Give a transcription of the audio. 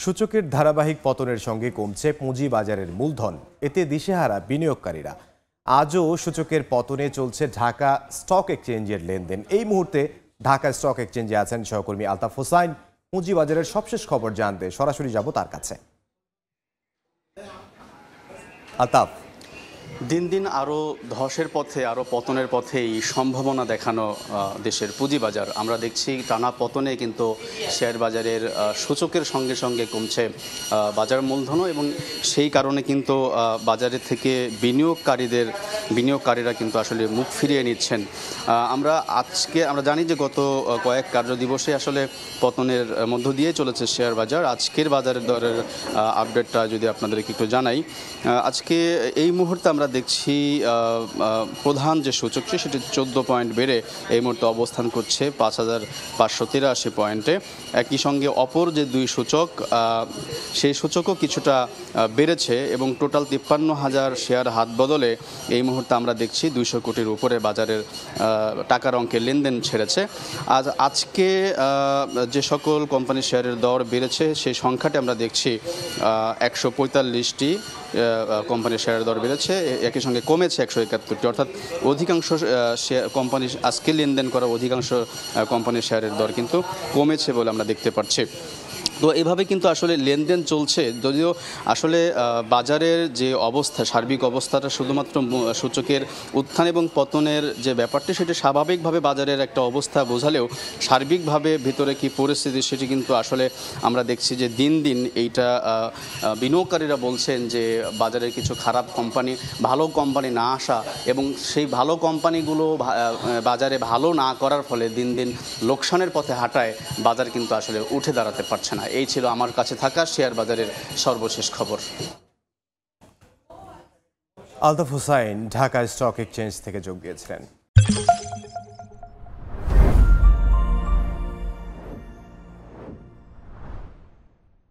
সূচকের ধারাবাহিক পতনের সঙ্গে কমছে পুঁজিবাজারের মূলধন, এতে দিশেহারা বিনিয়োগকারীরা। আজও সূচকের পতনে চলছে ঢাকা স্টক এক্সচেঞ্জের লেনদেন। এই মুহূর্তে ঢাকা স্টক এক্সচেঞ্জে আছেন সহকর্মী আলতাফ হোসাইন। পুঁজিবাজারের সবশেষ খবর জানতে সরাসরি যাব তার কাছে। আলতাফ, দিন দিন আরও ধসের পথে, আরও পতনের পথেই সম্ভাবনা দেখানো দেশের পুঁজিবাজার। আমরা দেখছি টানা পতনে কিন্তু শেয়ার বাজারের সূচকের সঙ্গে সঙ্গে কমছে বাজার মূলধনও, এবং সেই কারণে কিন্তু বাজারের থেকে বিনিয়োগকারীরা কিন্তু আসলে মুখ ফিরিয়ে নিচ্ছেন। আমরা জানি যে গত কয়েক কার্যদিবসে আসলে পতনের মধ্য দিয়ে চলেছে শেয়ার বাজার। আজকের বাজারের দরের আপডেটটা যদি আপনাদেরকে একটু জানাই, আজকে এই মুহূর্তে আমরা দেখছি প্রধান যে সূচকটি সেটি 14 পয়েন্ট বেড়ে এই মুহূর্তে অবস্থান করছে 5,583 পয়েন্টে। একই সঙ্গে অপর যে দুই সূচক, সেই সূচকও কিছুটা বেড়েছে এবং টোটাল 53,000 শেয়ার হাত বদলে এই মুহূর্তে আমরা দেখছি 200 কোটির উপরে বাজারের টাকার অঙ্কের লেনদেন ছেড়েছে। আজকে যে সকল কোম্পানির শেয়ারের দর বেড়েছে সেই সংখ্যাটি আমরা দেখছি 145টি কোম্পানির শেয়ারের দর বেড়েছে, একই সঙ্গে কমেছে 171টি, অর্থাৎ অধিকাংশ কোম্পানি আজকে লেনদেন করা অধিকাংশ কোম্পানির শেয়ারের দর কিন্তু কমেছে বলে আমরা দেখতে পাচ্ছি। তো এইভাবে কিন্তু আসলে লেনদেন চলছে, যদিও আসলে বাজারের যে অবস্থা, সার্বিক অবস্থাটা শুধুমাত্র সূচকের উত্থান এবং পতনের যে ব্যাপারটি সেটি স্বাভাবিকভাবে বাজারের একটা অবস্থা বোঝালেও সার্বিকভাবে ভিতরে কি পরিস্থিতি সেটি কিন্তু আসলে আমরা দেখছি যে দিন দিন এইটা বিনিয়োগকারীরা বলছেন যে বাজারের কিছু খারাপ কোম্পানি, ভালো কোম্পানি না আসা এবং সেই ভালো কোম্পানিগুলো বাজারে ভালো না করার ফলে দিন দিন লোকসানের পথে হাঁটায় বাজার কিন্তু আসলে উঠে দাঁড়াতে পারছে না। এই ছিল আমার কাছে থাকা শেয়ার বাজারের সর্বশেষ খবর। আলতাফ হোসাইন ঢাকা স্টক এক্সচেঞ্জ থেকে যোগ দিয়েছিলেন।